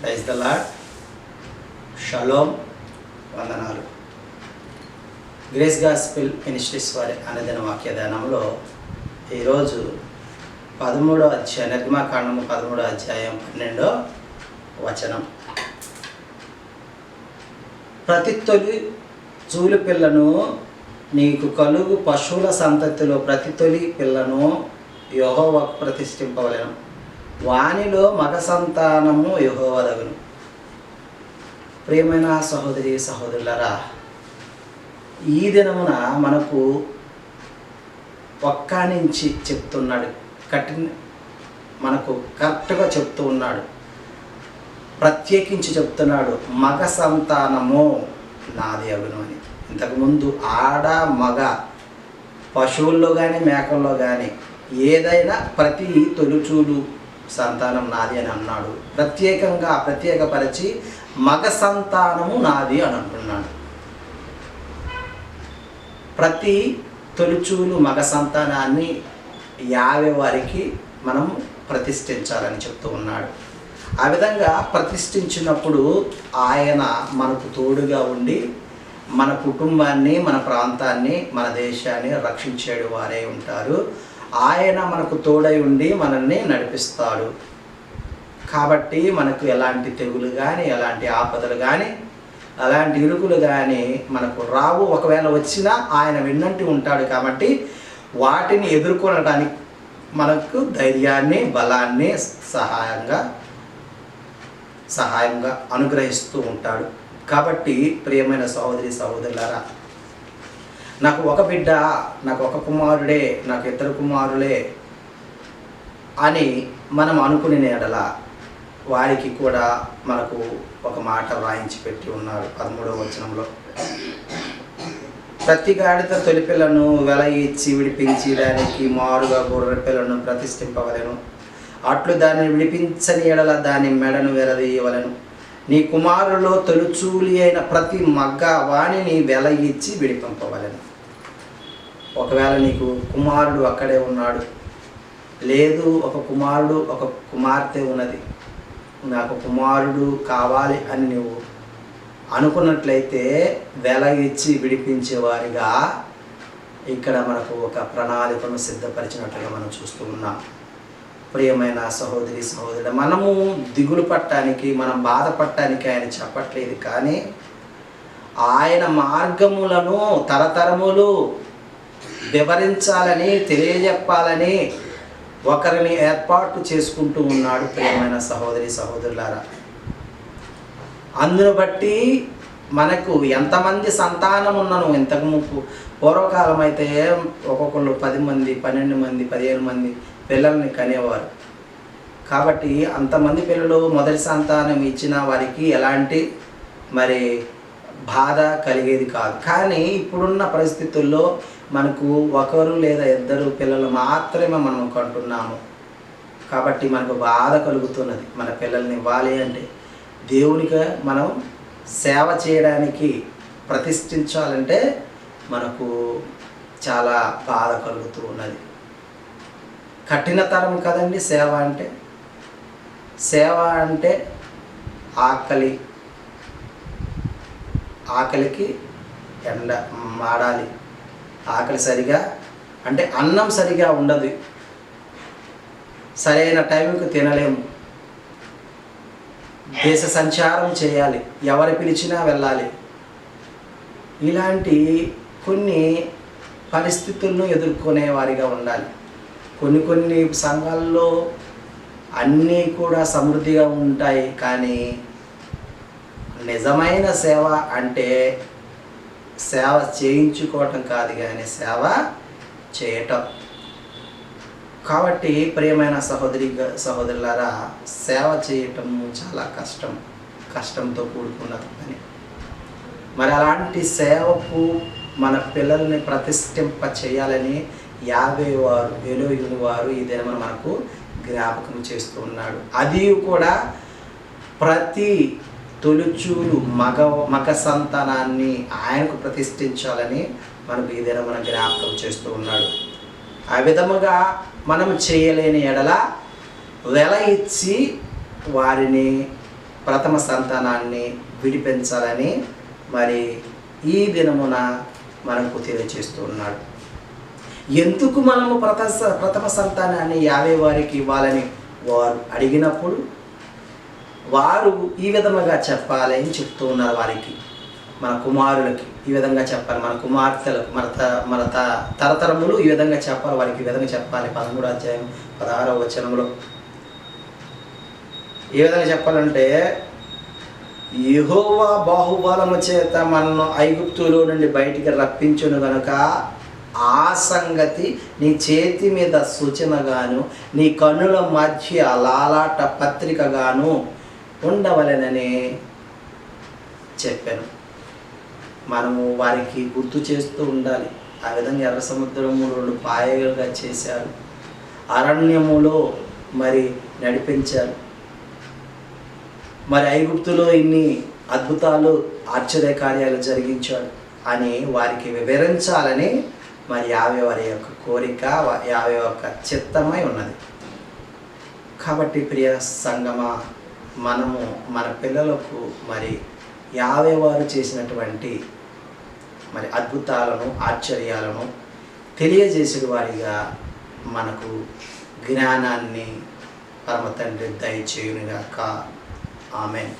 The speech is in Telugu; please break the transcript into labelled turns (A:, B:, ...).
A: Praise the lord. షలోమ్, వందనాలు. గ్రేస్ గాస్పెల్ మినిస్ట్రీస్ వారి అనుదిన వాక్యదానంలో ఈరోజు 13వ అధ్యాయం, నిర్గమాకాండము 13వ అధ్యాయం 12వ వచనం. ప్రతి తొలి చూలు పిల్లను నీకు కలుగు పశువుల సంతతిలో ప్రతి తొలి పిల్లను యెహోవాకు ప్రతిష్ఠింపవలెను, వానిలో మగ సంతానము యెహోవాదగును. ప్రియమైన సహోదరి సహోదరులారా, ఈ దినమున మనకు ఒక్క నుంచి చెప్తున్నాడు, మనకు కరెక్ట్గా చెప్తూ ఉన్నాడు, ప్రత్యేకించి చెప్తున్నాడు, మగ సంతానము నాది అగును అని. ఇంతకుముందు ఆడ మగ పశువుల్లో కానీ మేకల్లో కానీ ఏదైనా ప్రతి తొలిచూలు సంతానం నాది అని అన్నాడు. ప్రత్యేకపరిచి మగ సంతానము నాది అని అంటున్నాడు. ప్రతి తొలిచూలు మగ సంతానాన్ని 50 వారికి మనం ప్రతిష్ఠించాలని చెప్తూ ఉన్నాడు. ఆ విధంగా ప్రతిష్ఠించినప్పుడు ఆయన మనకు తోడుగా ఉండి మన కుటుంబాన్ని, మన ప్రాంతాన్ని, మన దేశాన్ని రక్షించేడు వారే ఉంటారు. ఆయన మనకు తోడై ఉండి మనల్ని నడిపిస్తాడు. కాబట్టి మనకు ఎలాంటి తెగులు కానీ, ఎలాంటి ఆపదలు కానీ, అలాంటి ఇరుకులు కానీ మనకు రావు. ఒకవేళ వచ్చినా ఆయన వెన్నంటి ఉంటాడు. కాబట్టి వాటిని ఎదుర్కొనడానికి మనకు ధైర్యాన్ని, బలాన్ని సహాయంగా అనుగ్రహిస్తూ ఉంటాడు. కాబట్టి ప్రియమైన సహోదరి సహోదరులారా, నాకు ఒక బిడ్డ, నాకు ఒక కుమారుడే, నాకు 2 కుమారులే అని మనం అనుకునే ఎడల వారికి కూడా మనకు ఒక మాట వ్రాయించి పెట్టి ఉన్నారు 13వ వచనంలో. ప్రతి గాడిద తొలిపిల్లను వెల ఇచ్చి విడిపించి దానికి మారుగా గొర్రె పిల్లను ప్రతిష్ఠింపవలెను. అట్లు దానిని విడిపించని ఎడల దాని మెడను వెరదీయవలెను. నీ కుమారులో తొలిచూలి అయిన ప్రతి మగ్గ వాణిని వెల ఇచ్చి విడిపింపవలెను. ఒకవేళ నీకు కుమారుడు అక్కడే ఉన్నాడు, లేదు ఒక కుమారుడు ఒక కుమార్తె ఉన్నది, నాకు కుమారుడు కావాలి అని నువ్వు అనుకున్నట్లయితే వెల ఇచ్చి విడిపించేవారిగా ఇక్కడ మనకు ఒక ప్రణాళికను సిద్ధపరిచినట్లుగా మనం చూస్తూ ఉన్నాం. ప్రియమైన సహోదరి సహోదరుడు, మనము దిగులు పట్టడానికి, మనం బాధపడటానికి ఆయన చెప్పట్లేదు. కానీ ఆయన మార్గములను తరతరములు వివరించాలని, తెలియజెప్పాలని ఒకరిని ఏర్పాటు చేసుకుంటూ ఉన్నాడు. ప్రియమైన సహోదరి సహోదరులారా, అందును బట్టి మనకు ఎంతమంది సంతానం ఉన్నను. ఇంతకు పూర్వకాలం అయితే ఒక్కొక్కళ్ళు 10 మంది, 12 మంది, 15 మంది పిల్లల్ని కనేవారు. కాబట్టి అంతమంది పిల్లలు మొదటి సంతానం ఇచ్చిన వారికి ఎలాంటి బాధ కలిగేది కాదు. కానీ ఇప్పుడున్న పరిస్థితుల్లో మనకు 1 లేదా 2 పిల్లలు మాత్రమే మనం కంటున్నాము. కాబట్టి మనకు బాధ కలుగుతున్నది. మన పిల్లల్ని ఇవ్వాలి అంటే, దేవునికి మనం సేవ చేయడానికి ప్రతిష్ఠించాలంటే మనకు చాలా బాధ కలుగుతూ ఉన్నది. కఠినతరం కదండి సేవ అంటే. సేవ అంటే ఆకలికి ఎండ మాడాలి. ఆకలి సరిగా అంటే అన్నం సరిగా ఉండదు, సరైన టైంకి తినలేము, దేశ సంచారం చేయాలి, ఎవరు పిలిచినా వెళ్ళాలి. ఇలాంటి కొన్ని పరిస్థితులను ఎదుర్కొనే వారిగా ఉండాలి. కొన్ని సంఘాల్లో అన్నీ కూడా సమృద్ధిగా ఉంటాయి. కానీ నిజమైన సేవ అంటే సేవ చేయించుకోవటం కాదు, కానీ సేవ చేయటం. కాబట్టి ప్రియమైన సహోదరులారా, సేవ చేయటం చాలా కష్టంతో కూడుకున్న పని. మరి అలాంటి సేవకు మన పిల్లల్ని ప్రతిష్ఠింప చేయాలని 50 వారు ఎలోహిము వారు ఈ దినమున మనకు జ్ఞాపకం చేస్తూ ఉన్నాడు. అది కూడా ప్రతి తొలిచూలు మగ సంతానాన్ని ఆయనకు ప్రతిష్ఠించాలని మనకు ఈ దినమున జ్ఞాపకం చేస్తూ ఉన్నాడు. ఆ విధముగా మనం చేయలేని ఎడల వెల ఇచ్చి వారిని ప్రథమ సంతానాన్ని విడిపించాలని మరి ఈ దినమున మనకు తెలియజేస్తూ ఉన్నాడు. ఎందుకు మనము ప్రథమ సంతానాన్ని యావే వారికి ఇవ్వాలని వారు అడిగినప్పుడు వారు ఈ విధముగా చెప్పాలి అని చెప్తూ ఉన్నారు. వారికి మన కుమారులకి ఈ విధంగా చెప్పాలి, మన కుమార్తెలకు మన తరతరములు ఈ విధంగా చెప్పాలి, వారికి ఈ విధంగా చెప్పాలి. 13వ అధ్యాయం 16వ వచనంలో ఏ విధంగా చెప్పాలంటే, యెహోవా బాహుబలము చేత మనను ఐగుప్తులో నుండి బయటికి రప్పించును గనుక ఆ సంగతి నీ చేతి మీద సూచనగాను నీ కన్నుల మధ్య లాలాట పత్రికగాను ఉండవలెనని చెప్పాను. మనము వారికి గుర్తు చేస్తూ ఉండాలి. ఆ విధంగా ఎర్ర సముద్రము 2 పాయలుగా చేశారు, అరణ్యములో మరి నడిపించారు, మరి ఐగుప్తులో ఇన్ని అద్భుతాలు ఆశ్చర్య కార్యాలు జరిగించాడు అని వారికి వివరించాలని మరి యావే వారి యొక్క కోరిక, యావే యొక్క చిత్తమై ఉన్నది. కాబట్టి ప్రియ సంగమా, మనము మన పిల్లలకు మరి యావే వారు చేసినటువంటి మరి అద్భుతాలను, ఆశ్చర్యాలను తెలియజేసిన వారిగా మనకు జ్ఞానాన్ని పరమ తండ్రి దయచేయునుగాక. ఆమేన్.